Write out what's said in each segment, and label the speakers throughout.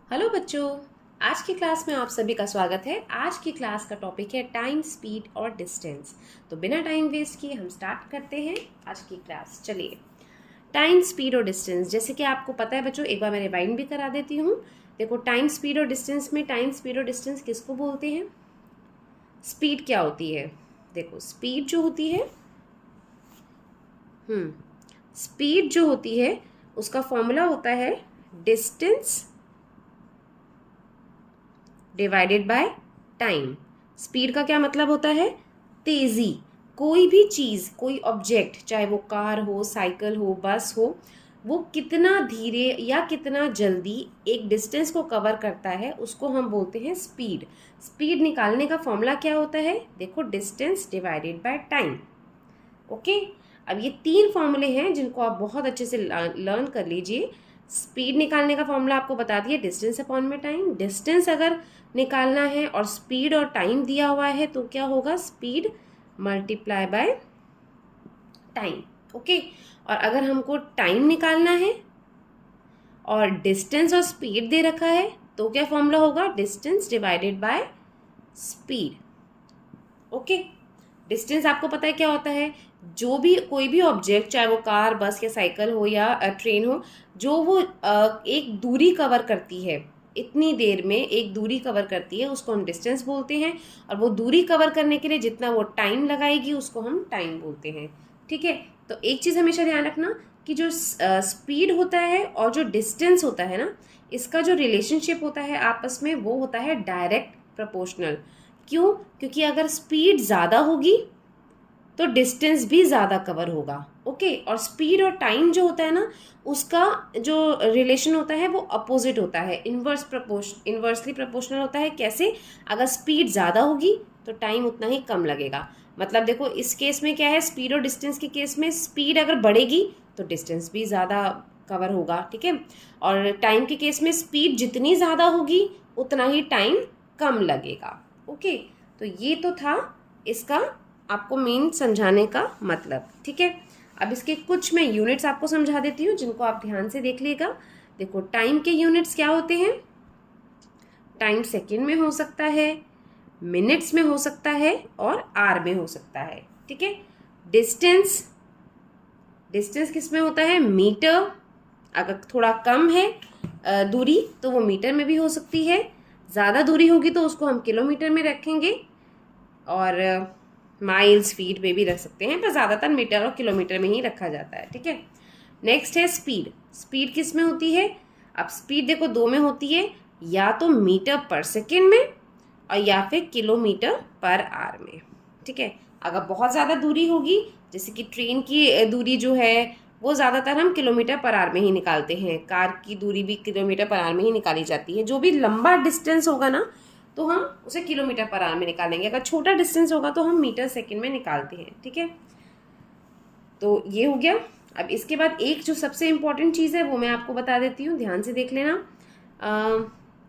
Speaker 1: Hello बच्चों। आज की क्लास में आप सभी का स्वागत है। आज की क्लास का टॉपिक है टाइम, स्पीड और डिस्टेंस। तो बिना टाइम वेस्ट किए हम स्टार्ट करते हैं आज की क्लास। चलिए, टाइम, स्पीड और डिस्टेंस, जैसे कि आपको पता है बच्चों, एक बार मैं रिवाइंड भी करा देती हूँ। देखो, टाइम, स्पीड और डिस्टेंस में टाइम, स्पीड और डिस्टेंस किसको बोलते हैं? स्पीड क्या होती है? देखो, स्पीड जो होती है स्पीड जो होती है उसका फॉर्मूला होता है distance divided by time. Speed का क्या मतलब होता है? तेजी। कोई भी चीज, कोई ऑब्जेक्ट, चाहे वो कार हो, साइकिल हो, बस हो, वो कितना धीरे या कितना जल्दी एक डिस्टेंस को कवर करता है उसको हम बोलते हैं स्पीड। स्पीड निकालने का फॉर्मूला क्या होता है? देखो, distance divided by time. Okay, अब ये तीन फॉर्मूले हैं जिनको आप बहुत अच्छे से लर्न कर लीजिए। स्पीड निकालने का फॉर्मूला आपको बता दिया, डिस्टेंस अपॉन में टाइम। डिस्टेंस अगर निकालना है और स्पीड और टाइम दिया हुआ है तो क्या होगा? Speed multiply by time. Okay, और अगर हमको टाइम निकालना है और डिस्टेंस और स्पीड दे रखा है तो क्या फॉर्मूला होगा? Distance divided by speed. Okay, distance आपको पता है क्या होता है? जो भी कोई भी ऑब्जेक्ट, चाहे वो कार, बस या साइकिल हो या ट्रेन हो, जो वो एक दूरी कवर करती है, इतनी देर में एक दूरी कवर करती है, उसको हम डिस्टेंस बोलते हैं। और वो दूरी कवर करने के लिए जितना वो टाइम लगाएगी उसको हम टाइम बोलते हैं। ठीक है, तो एक चीज़ हमेशा ध्यान रखना कि जो स्पीड होता है और जो डिस्टेंस होता है ना, इसका जो रिलेशनशिप होता है आपस में, वो होता है डायरेक्ट प्रोपोर्शनल। क्यों? क्योंकि अगर स्पीड ज़्यादा होगी तो डिस्टेंस भी ज़्यादा कवर होगा। ओके, और स्पीड और टाइम जो होता है ना, उसका जो रिलेशन होता है वो अपोजिट होता है, इन्वर्सली प्रोपोर्शनल होता है। कैसे? अगर स्पीड ज़्यादा होगी तो टाइम उतना ही कम लगेगा। मतलब देखो, इस केस में क्या है, स्पीड और डिस्टेंस के केस में स्पीड अगर बढ़ेगी तो डिस्टेंस भी ज़्यादा कवर होगा। ठीक है, और टाइम के केस में स्पीड जितनी ज़्यादा होगी उतना ही टाइम कम लगेगा। ओके, तो ये तो था इसका आपको मेन समझाने का मतलब। ठीक है, अब इसके कुछ मैं यूनिट्स आपको समझा देती हूँ जिनको आप ध्यान से देख लीजिएगा। देखो, टाइम के यूनिट्स क्या होते हैं? टाइम सेकंड में हो सकता है, मिनट्स में हो सकता है और आर में हो सकता है। ठीक है, डिस्टेंस, डिस्टेंस किस में होता है? मीटर। अगर थोड़ा कम है दूरी तो वो मीटर में भी हो सकती है, ज़्यादा दूरी होगी तो उसको हम किलोमीटर में रखेंगे, और माइल्स, फीट में भी रख सकते हैं, पर ज़्यादातर मीटर और किलोमीटर में ही रखा जाता है। ठीक है, नेक्स्ट है स्पीड। स्पीड किस में होती है? अब स्पीड देखो, दो में होती है, या तो मीटर पर सेकेंड में और या फिर किलोमीटर पर आवर में। ठीक है, अगर बहुत ज़्यादा दूरी होगी, जैसे कि ट्रेन की दूरी जो है वो ज़्यादातर हम किलोमीटर पर आवर में ही निकालते हैं, कार की दूरी भी किलोमीटर पर आवर में ही निकाली जाती है। जो भी लंबा डिस्टेंस होगा ना तो हम उसे किलोमीटर पर आवर में निकालेंगे, अगर छोटा डिस्टेंस होगा तो हम मीटर सेकंड में निकालते हैं। ठीक है, तो ये हो गया। अब इसके बाद एक जो सबसे इम्पोर्टेंट चीज़ है वो मैं आपको बता देती हूँ, ध्यान से देख लेना।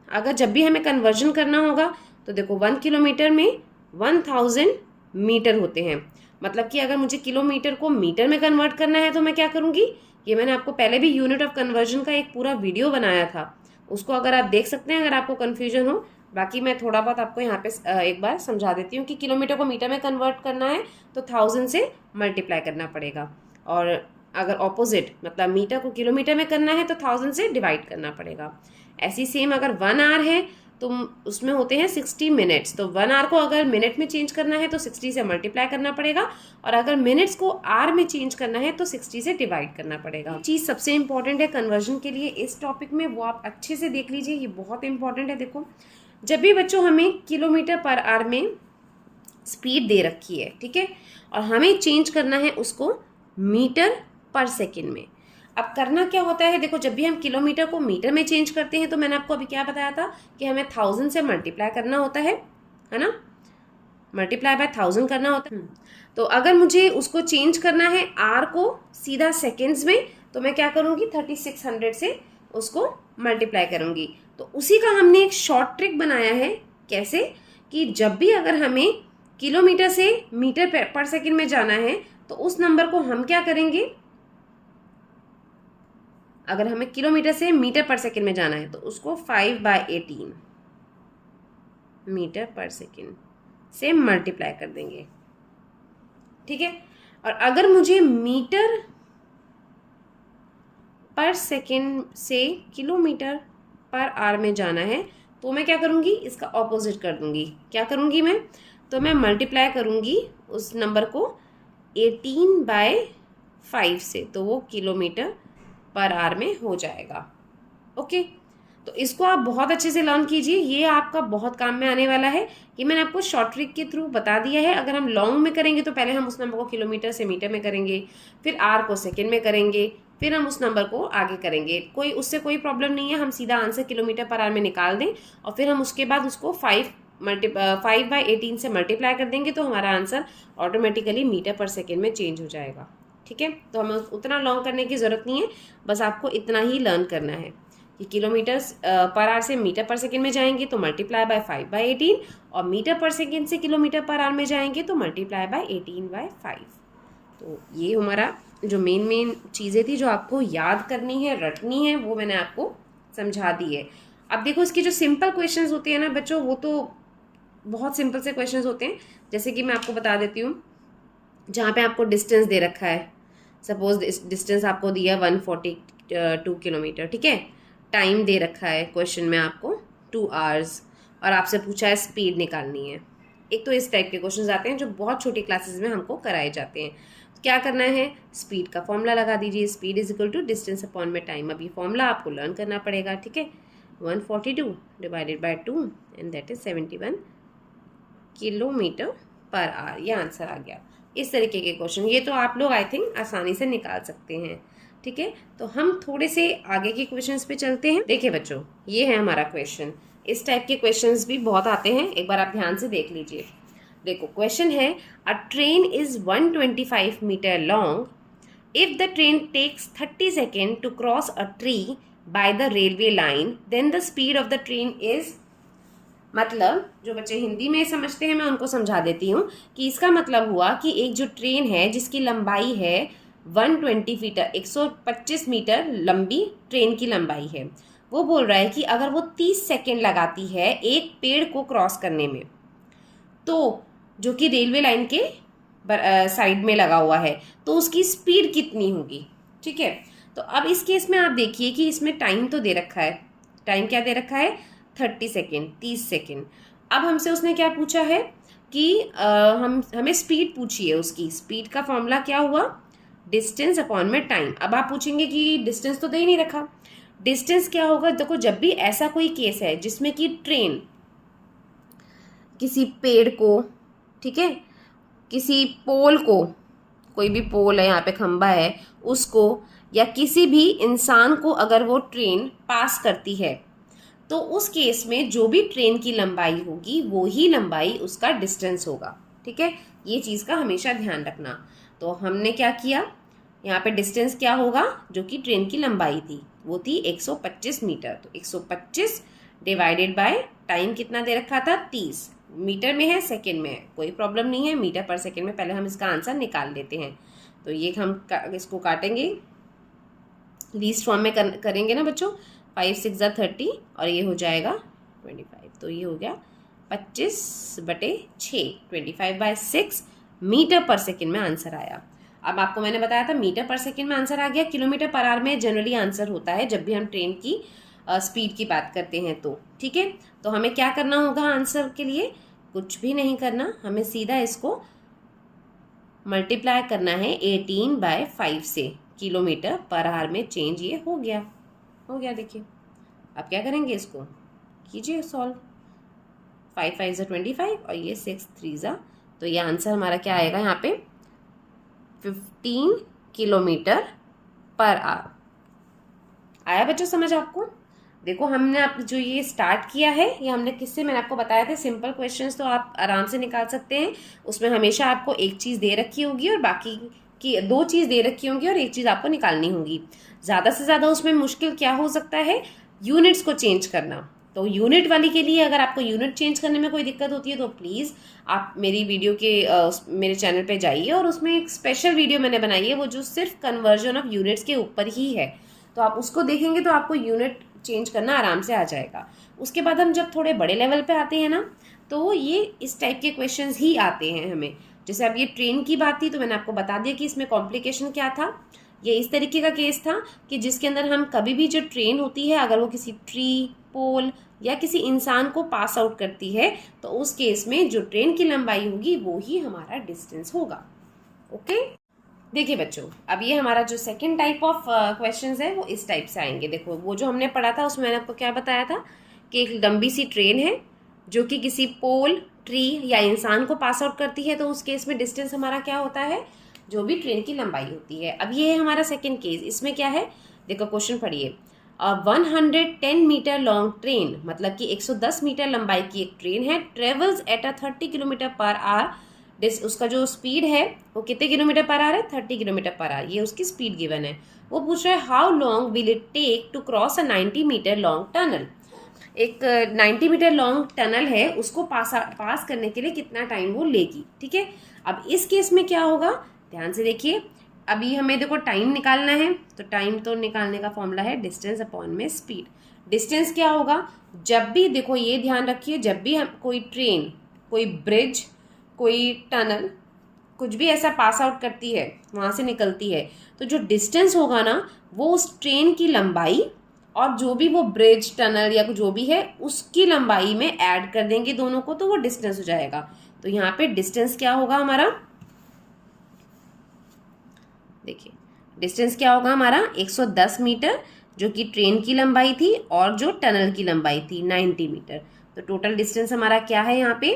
Speaker 1: अगर जब भी हमें कन्वर्जन करना होगा तो देखो, 1 किलोमीटर में 1000 मीटर होते हैं। मतलब कि अगर मुझे किलोमीटर को मीटर में कन्वर्ट करना है तो मैं क्या करूँगी? ये मैंने आपको पहले भी यूनिट ऑफ कन्वर्जन का एक पूरा वीडियो बनाया था, उसको अगर आप देख सकते हैं, अगर आपको कन्फ्यूजन हो। बाकी मैं थोड़ा बहुत आपको यहाँ पे एक बार समझा देती हूँ कि किलोमीटर को मीटर में कन्वर्ट करना है तो 1000 से मल्टीप्लाई करना पड़ेगा, और अगर ऑपोजिट मतलब मीटर को किलोमीटर में करना है तो 1000 से डिवाइड करना पड़ेगा। ऐसी सेम अगर 1 आवर है तो उसमें होते हैं 60 मिनट्स, तो 1 आवर को अगर मिनट में चेंज करना है तो 60 से मल्टीप्लाई करना पड़ेगा, और अगर मिनट्स को आर में चेंज करना है तो 60 से डिवाइड करना पड़ेगा। चीज़ सबसे इंपॉर्टेंट है कन्वर्जन के लिए इस टॉपिक में, वो आप अच्छे से देख लीजिए, ये बहुत इंपॉर्टेंट है। देखो, जब भी बच्चों हमें किलोमीटर पर आवर में स्पीड दे रखी है, ठीक है, और हमें चेंज करना है उसको मीटर पर सेकेंड में। अब करना क्या होता है? देखो, जब भी हम किलोमीटर को मीटर में चेंज करते हैं तो मैंने आपको अभी क्या बताया था कि हमें 1000 से मल्टीप्लाई करना होता है ना, मल्टीप्लाई बाय 1000 करना होता है। तो अगर मुझे उसको चेंज करना है आर को सीधा सेकेंड्स में, तो मैं क्या करूँगी? 3600 से उसको मल्टीप्लाई करूँगी। तो उसी का हमने एक शॉर्ट ट्रिक बनाया है। कैसे? कि जब भी अगर हमें किलोमीटर से मीटर पर सेकेंड में जाना है तो उस नंबर को हम क्या करेंगे? अगर हमें किलोमीटर से मीटर पर सेकेंड में जाना है तो उसको 5/18 मीटर पर सेकेंड से मल्टीप्लाई कर देंगे, ठीक है। और अगर मुझे मीटर पर सेकेंड से किलोमीटर पर आवर में जाना है तो मैं क्या करूँगी, इसका ऑपोजिट कर दूँगी। क्या करूँगी मैं, तो मैं मल्टीप्लाई करूँगी उस नंबर को 18/5 से, तो वो किलोमीटर पर आवर में हो जाएगा। ओके, तो इसको आप बहुत अच्छे से लर्न कीजिए, ये आपका बहुत काम में आने वाला है। ये मैंने आपको शॉर्ट ट्रिक के थ्रू बता दिया है। अगर हम लॉन्ग में करेंगे तो पहले हम उस नंबर को किलोमीटर से मीटर में करेंगे, फिर आर को सेकेंड में करेंगे, फिर हम उस नंबर को आगे करेंगे। उससे कोई प्रॉब्लम नहीं है, हम सीधा आंसर किलोमीटर पर आवर में निकाल दें और फिर हम उसके बाद उसको 5/18 से मल्टीप्लाई कर देंगे तो हमारा आंसर ऑटोमेटिकली मीटर पर सेकेंड में चेंज हो जाएगा, ठीक है। तो हमें उतना लॉन्ग करने की ज़रूरत नहीं है, बस आपको इतना ही लर्न करना है कि किलोमीटर पर आवर से मीटर पर सेकेंड में जाएंगे तो मल्टीप्लाई बाय 5/18 और मीटर पर सेकेंड से किलोमीटर पर आवर में जाएंगे तो मल्टीप्लाई बाय 18/5। तो ये हमारा जो मेन चीज़ें थी जो आपको याद करनी है, रटनी है, वो मैंने आपको समझा दी है। अब देखो इसके जो सिंपल क्वेश्चंस होते हैं ना बच्चों, वो तो बहुत सिंपल से क्वेश्चंस होते हैं। जैसे कि मैं आपको बता देती हूँ, जहाँ पे आपको डिस्टेंस दे रखा है, सपोज डिस्टेंस आपको दिया 142 किलोमीटर, ठीक है। टाइम दे रखा है क्वेश्चन में आपको 2 आवर्स और आपसे पूछा है स्पीड निकालनी है। एक तो इस टाइप के क्वेश्चंस आते हैं जो बहुत छोटी क्लासेस में हमको कराए जाते हैं। तो क्या करना है, स्पीड का फॉर्मूला लगा दीजिए, speed is equal to distance upon में टाइम। अब ये फॉर्मूला आपको लर्न करना पड़ेगा, ठीक है। 142 divided by 2 and that is 71 kilometre per our, ये आंसर आ गया। इस तरीके के क्वेश्चन ये तो आप लोग आई थिंक आसानी से निकाल सकते हैं, ठीक है। तो हम थोड़े से आगे के क्वेश्चंस पे चलते हैं। देखिए बच्चों, ये है हमारा क्वेश्चन। इस टाइप के क्वेश्चंस भी बहुत आते हैं, एक बार आप ध्यान से देख लीजिए। देखो क्वेश्चन है, a train is 125 metre long. If the train takes 30 second to cross a tree by the railway line, then the speed of the train is. मतलब जो बच्चे हिंदी में समझते हैं मैं उनको समझा देती हूँ कि इसका मतलब हुआ कि एक जो ट्रेन है जिसकी लंबाई है 120 फीट, 125 मीटर लंबी ट्रेन की लंबाई है, वो बोल रहा है कि अगर वो 30 सेकेंड लगाती है एक पेड़ को क्रॉस करने में, तो जो कि रेलवे लाइन के साइड में लगा हुआ है, तो उसकी स्पीड कितनी होगी, ठीक है। तो अब इस केस में आप देखिए कि इसमें टाइम तो दे रखा है, टाइम क्या दे रखा है, 30 सेकेंड, 30 सेकेंड। अब हमसे उसने क्या पूछा है कि हमें स्पीड पूछी है, उसकी स्पीड का फॉर्मूला क्या हुआ, डिस्टेंस अपॉन में टाइम। अब आप पूछेंगे कि डिस्टेंस तो दे ही नहीं रखा, डिस्टेंस क्या होगा। देखो जब भी ऐसा कोई केस है जिसमें कि ट्रेन किसी पेड़ को, ठीक है, किसी पोल को, कोई भी पोल है यहाँ पे खंबा है उसको, या किसी भी इंसान को अगर वो ट्रेन पास करती है, तो उस केस में जो भी ट्रेन की लंबाई होगी वो ही लंबाई उसका डिस्टेंस होगा, ठीक है। ये चीज़ का हमेशा ध्यान रखना। तो हमने क्या किया, यहाँ पे डिस्टेंस क्या होगा, जो कि ट्रेन की लंबाई थी वो थी 125 मीटर, तो 125 डिवाइडेड बाय टाइम कितना दे रखा था, 30। मीटर में है, सेकेंड में है, कोई प्रॉब्लम नहीं है, मीटर पर सेकेंड में पहले हम इसका आंसर निकाल लेते हैं। तो ये हम इसको काटेंगे, लीस्ट फॉर्म में करेंगे ना बच्चों, 5 6 30 और ये हो जाएगा 25, तो ये हो गया 25/6, 25/6 मीटर पर सेकेंड में आंसर आया। अब आपको मैंने बताया था मीटर पर सेकेंड में आंसर आ गया, किलोमीटर पर आवर में जनरली आंसर होता है जब भी हम ट्रेन की स्पीड की बात करते हैं तो, ठीक है। तो हमें क्या करना होगा आंसर के लिए, कुछ भी नहीं करना, हमें सीधा इसको मल्टीप्लाई करना है 18/5 से, किलोमीटर पर आवर में चेंज ये हो गया देखिए। अब क्या करेंगे, इसको कीजिए सॉल्व, 5 5 25 और ये 6 3, तो ये आंसर हमारा क्या आएगा यहाँ पे 15 किलोमीटर पर आवर। आया बच्चों समझ आपको। देखो हमने आप जो ये स्टार्ट किया है ये हमने किससे, मैंने आपको बताया था सिंपल क्वेश्चंस तो आप आराम से निकाल सकते हैं। उसमें हमेशा आपको एक चीज़ दे रखी होगी और बाकी की 2 चीज़ दे रखी होंगी और एक चीज़ आपको निकालनी होगी। ज़्यादा से ज़्यादा उसमें मुश्किल क्या हो सकता है, यूनिट्स को चेंज करना। तो यूनिट वाली के लिए अगर आपको यूनिट चेंज करने में कोई दिक्कत होती है तो प्लीज़ आप मेरी वीडियो के मेरे चैनल पे जाइए और उसमें एक स्पेशल वीडियो मैंने बनाई है वो जो सिर्फ कन्वर्जन ऑफ यूनिट्स के ऊपर ही है। तो आप उसको देखेंगे तो आपको यूनिट चेंज करना आराम से आ जाएगा। उसके बाद हम जब थोड़े बड़े लेवल पे आते हैं ना, तो ये इस टाइप के क्वेश्चंस ही आते हैं हमें। जैसे अब ये ट्रेन की बात थी तो मैंने आपको बता दिया कि इसमें कॉम्प्लिकेशन क्या था। ये इस तरीके का केस था कि जिसके अंदर हम कभी भी जो ट्रेन होती है अगर वो किसी ट्री, पोल या किसी इंसान को पास आउट करती है तो उस केस में जो ट्रेन की लंबाई होगी वो ही हमारा डिस्टेंस होगा। ओके, देखिए बच्चों, अब ये हमारा जो सेकंड टाइप ऑफ क्वेश्चंस है वो इस टाइप से आएंगे। देखो, वो जो हमने पढ़ा था उसमें मैंने आपको क्या बताया था कि एक लंबी सी ट्रेन है जो कि किसी पोल, ट्री या इंसान को पास आउट करती है, तो उस केस में डिस्टेंस हमारा क्या होता है, जो भी ट्रेन की लंबाई होती है। अब ये है हमारा सेकेंड केस। इसमें क्या है, देखो क्वेश्चन पढ़िए। 110 मीटर लॉन्ग ट्रेन, मतलब कि 110 मीटर लंबाई की एक ट्रेन है, travels at a 30 kilometre per our. उसका जो स्पीड है वो कितने किलोमीटर पर आवर है, 30 किलोमीटर पर आवर। ये उसकी स्पीड गिवन है। वो पूछ रहा है how long will it take to cross a 90 metre long tunnel. एक 90 मीटर लॉन्ग टनल है, उसको पास करने के लिए कितना टाइम वो लेगी। ठीक है, अब इस केस में क्या होगा, ध्यान से देखिए। अभी हमें देखो टाइम निकालना है, तो टाइम तो निकालने का फॉर्मूला है डिस्टेंस अपॉन में स्पीड। डिस्टेंस क्या होगा, जब भी देखो ये ध्यान रखिए, जब भी हम कोई ट्रेन, कोई ब्रिज, कोई टनल, कुछ भी ऐसा पास आउट करती है, वहाँ से निकलती है, तो जो डिस्टेंस होगा ना वो उस ट्रेन की लंबाई और जो भी वो ब्रिज, टनल या जो भी है उसकी लंबाई में ऐड कर देंगे दोनों को, तो वो डिस्टेंस हो जाएगा। तो यहाँ पे डिस्टेंस क्या होगा हमारा, देखिए डिस्टेंस क्या होगा हमारा 110 मीटर जो कि ट्रेन की लंबाई थी और जो टनल की लंबाई थी 90 मीटर। तो टोटल डिस्टेंस हमारा क्या है यहाँ पे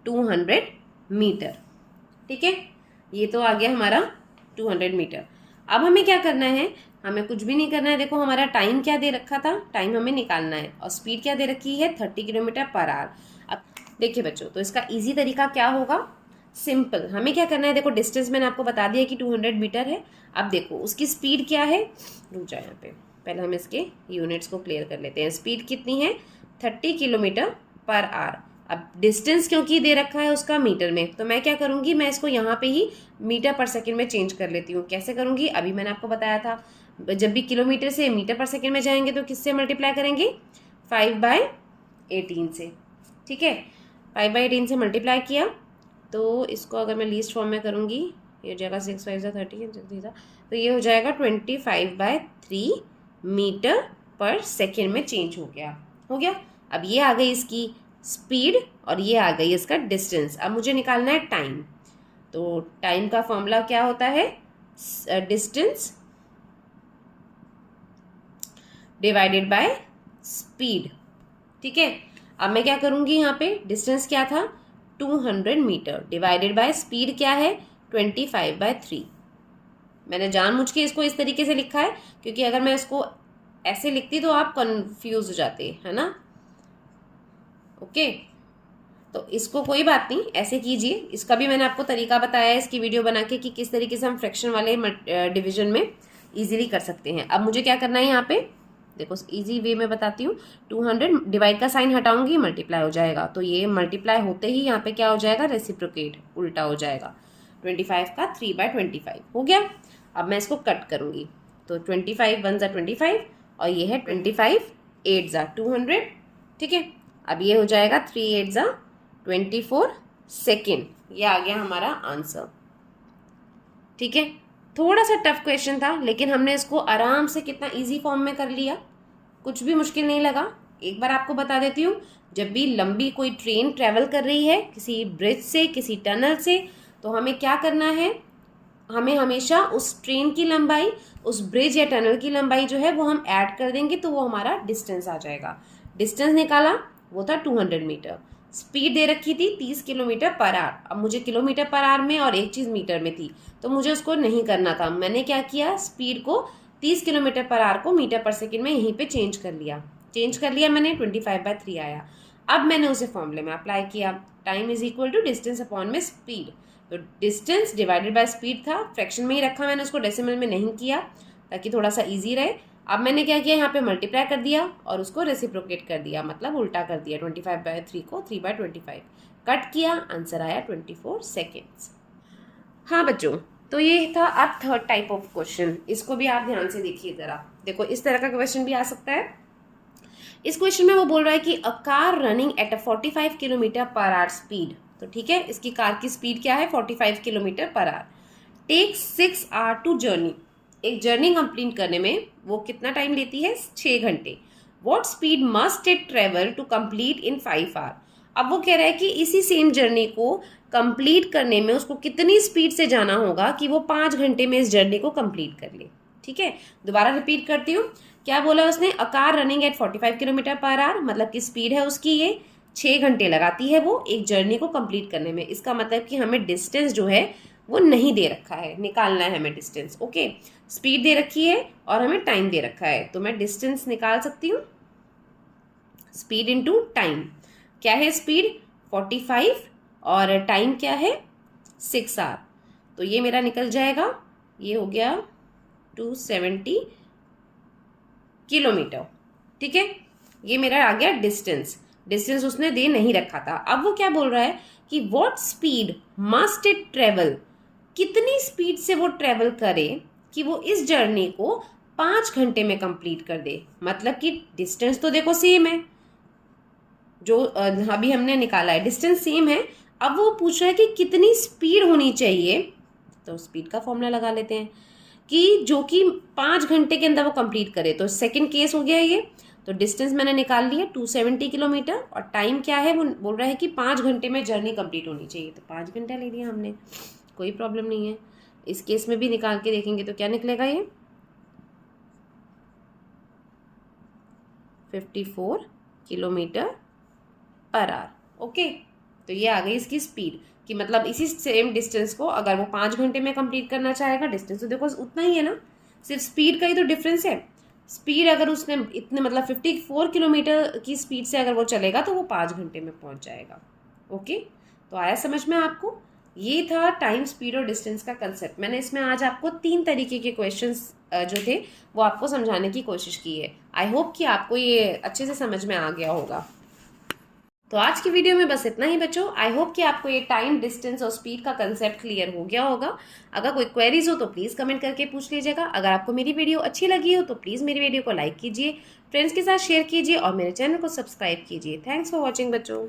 Speaker 1: 200 मीटर। ठीक है, ये तो आ गया हमारा 200 मीटर। अब हमें क्या करना है, हमें कुछ भी नहीं करना है। देखो हमारा टाइम क्या दे रखा था, टाइम हमें निकालना है, और स्पीड क्या दे रखी है 30 किलोमीटर पर आवर। अब देखिए बच्चों, तो इसका इजी तरीका क्या होगा, सिंपल। हमें क्या करना है, देखो डिस्टेंस मैंने आपको बता दिया कि 200 मीटर है। अब देखो उसकी स्पीड क्या है, रुक जाए यहाँ पे, पहले हम इसके यूनिट्स को क्लियर कर लेते हैं। स्पीड कितनी है 30 किलोमीटर पर आवर। अब डिस्टेंस क्योंकि दे रखा है उसका मीटर में, तो मैं क्या करूँगी, मैं इसको यहाँ पे ही मीटर पर सेकेंड में चेंज कर लेती हूँ। कैसे करूँगी, अभी मैंने आपको बताया था, जब भी किलोमीटर से मीटर पर सेकेंड में जाएंगे तो किससे मल्टीप्लाई करेंगे, 5/18 से। ठीक है, 5/18 से मल्टीप्लाई किया तो इसको अगर मैं लीस्ट फॉर्म में करूँगी, ये हो जाएगा 6 5 30, तो ये हो जाएगा 25/3 मीटर पर सेकेंड में चेंज हो गया। अब ये आ गई इसकी स्पीड और ये आ गई इसका डिस्टेंस। अब मुझे निकालना है टाइम। तो टाइम का फॉर्मूला क्या होता है, डिस्टेंस डिवाइडेड बाय स्पीड। ठीक है, अब मैं क्या करूँगी, यहाँ पे डिस्टेंस क्या था 200 मीटर डिवाइडेड बाय स्पीड क्या है 25/3। मैंने जानबूझ के इसको इस तरीके से लिखा है क्योंकि अगर मैं इसको ऐसे लिखती तो आप कंफ्यूज हो जाते, है ना। ओके, तो इसको कोई बात नहीं, ऐसे कीजिए। इसका भी मैंने आपको तरीका बताया है इसकी वीडियो बना के कि किस तरीके से हम फ्रैक्शन वाले डिवीजन में इजीली कर सकते हैं। अब मुझे क्या करना है, यहाँ पे देखो इजी वे में बताती हूँ। 200 डिवाइड का साइन हटाऊंगी, मल्टीप्लाई हो जाएगा, तो ये मल्टीप्लाई होते ही यहाँ पे क्या हो जाएगा, रेसिप्रोकेट, उल्टा हो जाएगा। 25 का 3/25 हो गया। अब मैं इसको कट करूंगी, तो 25 1 × 25 और ये है 25 8 × 200। ठीक है, अब ये हो जाएगा 3 8 × 24 सेकेंड। ये आ गया हमारा आंसर। ठीक है, थोड़ा सा टफ क्वेश्चन था लेकिन हमने इसको आराम से कितना इजी फॉर्म में कर लिया, कुछ भी मुश्किल नहीं लगा। एक बार आपको बता देती हूँ, जब भी लंबी कोई ट्रेन ट्रेवल कर रही है किसी ब्रिज से, किसी टनल से, तो हमें क्या करना है, हमें हमेशा उस ट्रेन की लंबाई, उस ब्रिज या टनल की लंबाई जो है वो हम ऐड कर देंगे, तो वो हमारा डिस्टेंस आ जाएगा। डिस्टेंस निकाला, वो था 200 मीटर। स्पीड दे रखी थी 30 किलोमीटर पर आवर। अब मुझे किलोमीटर पर आवर में और एक चीज़ मीटर में थी, तो मुझे उसको नहीं करना था। मैंने क्या किया, स्पीड को 30 किलोमीटर पर आवर को मीटर पर सेकेंड में यहीं पे चेंज कर लिया मैंने, 25/3 आया। अब मैंने उसे फॉर्मूले में अप्लाई किया, time is equal to distance upon में स्पीड। तो डिस्टेंस डिवाइडेड बाय स्पीड था, फ्रैक्शन में ही रखा मैंने उसको, डेसिमल में नहीं किया ताकि थोड़ा सा ईजी रहे। अब मैंने क्या किया, यहाँ पे मल्टीप्लाई कर दिया और उसको रेसिप्रोकेट कर दिया, मतलब उल्टा कर दिया। 25/3 को 3/25 कट किया, आंसर आया 24 सेकेंड्स। हाँ बच्चों, तो ये था अब थर्ड टाइप ऑफ क्वेश्चन। इसको भी आप ध्यान से देखिए ज़रा। देखो इस तरह का क्वेश्चन भी आ सकता है। इस क्वेश्चन में वो बोल रहा है कि a car running at a 45 kilometre per our speed, तो ठीक है, इसकी कार की स्पीड क्या है 45 kilometre per hour, take 6 hour to journey, एक जर्नी कंप्लीट करने में वो कितना टाइम लेती है 6 घंटे। What speed must it travel to complete in 5 hour. अब वो कह रहा है कि इसी सेम जर्नी को कंप्लीट करने में उसको कितनी स्पीड से जाना होगा कि वो 5 घंटे में इस जर्नी को कंप्लीट कर ले। ठीक है, दोबारा रिपीट करती हूँ, क्या बोला उसने, a car running at 45 kilometre per our, मतलब कि स्पीड है उसकी ये 6 घंटे लगाती है वो एक जर्नी को कंप्लीट करने में। इसका मतलब कि हमें डिस्टेंस जो है वो नहीं दे रखा है, निकालना है हमें डिस्टेंस। ओके, स्पीड दे रखी है और हमें टाइम दे रखा है, तो मैं डिस्टेंस निकाल सकती हूँ, स्पीड इंटू टाइम। क्या है स्पीड 45 और टाइम क्या है 6 आवर, तो ये मेरा निकल जाएगा, ये हो गया 270 किलोमीटर। ठीक है, ये मेरा आ गया डिस्टेंस, डिस्टेंस उसने दे नहीं रखा था। अब वो क्या बोल रहा है कि what speed must it travel, कितनी स्पीड से वो ट्रेवल करे कि वो इस जर्नी को 5 घंटे में कंप्लीट कर दे। मतलब कि डिस्टेंस तो देखो सेम है, जो अभी हमने निकाला है डिस्टेंस सेम है, अब वो पूछ रहा है कि कितनी स्पीड होनी चाहिए, तो स्पीड का फॉर्मूला लगा लेते हैं कि जो कि 5 घंटे के अंदर वो कंप्लीट करे। तो सेकंड केस हो गया ये, तो डिस्टेंस मैंने निकाल लिया 270 किलोमीटर और टाइम क्या है वो बोल रहा है कि 5 घंटे में जर्नी कंप्लीट होनी चाहिए, तो 5 घंटा ले लिया हमने, कोई प्रॉब्लम नहीं है। इस केस में भी निकाल के देखेंगे तो क्या निकलेगा, ये 54 किलोमीटर पर आवर। ओके, तो ये आ गई इसकी स्पीड कि मतलब इसी सेम डिस्टेंस को अगर वो 5 घंटे में कंप्लीट करना चाहेगा, डिस्टेंस तो देखो उतना ही है ना, सिर्फ स्पीड का ही तो डिफरेंस है। स्पीड अगर उसने इतने मतलब 54 किलोमीटर की स्पीड से अगर वो चलेगा तो वो 5 घंटे में पहुंच जाएगा। ओके, तो आया समझ में आपको, ये था टाइम, स्पीड और डिस्टेंस का कंसेप्ट। मैंने इसमें आज आपको 3 तरीके के क्वेश्चंस जो थे वो आपको समझाने की कोशिश की है। आई होप कि आपको ये अच्छे से समझ में आ गया होगा। तो आज की वीडियो में बस इतना ही बच्चों। आई होप कि आपको ये टाइम, डिस्टेंस और स्पीड का कंसेप्ट क्लियर हो गया होगा। अगर कोई क्वेरीज हो तो प्लीज़ कमेंट करके पूछ लीजिएगा। अगर आपको मेरी वीडियो अच्छी लगी हो तो प्लीज़ मेरी वीडियो को लाइक कीजिए, फ्रेंड्स के साथ शेयर कीजिए और मेरे चैनल को सब्सक्राइब कीजिए। थैंक्स फॉर वॉचिंग बच्चों।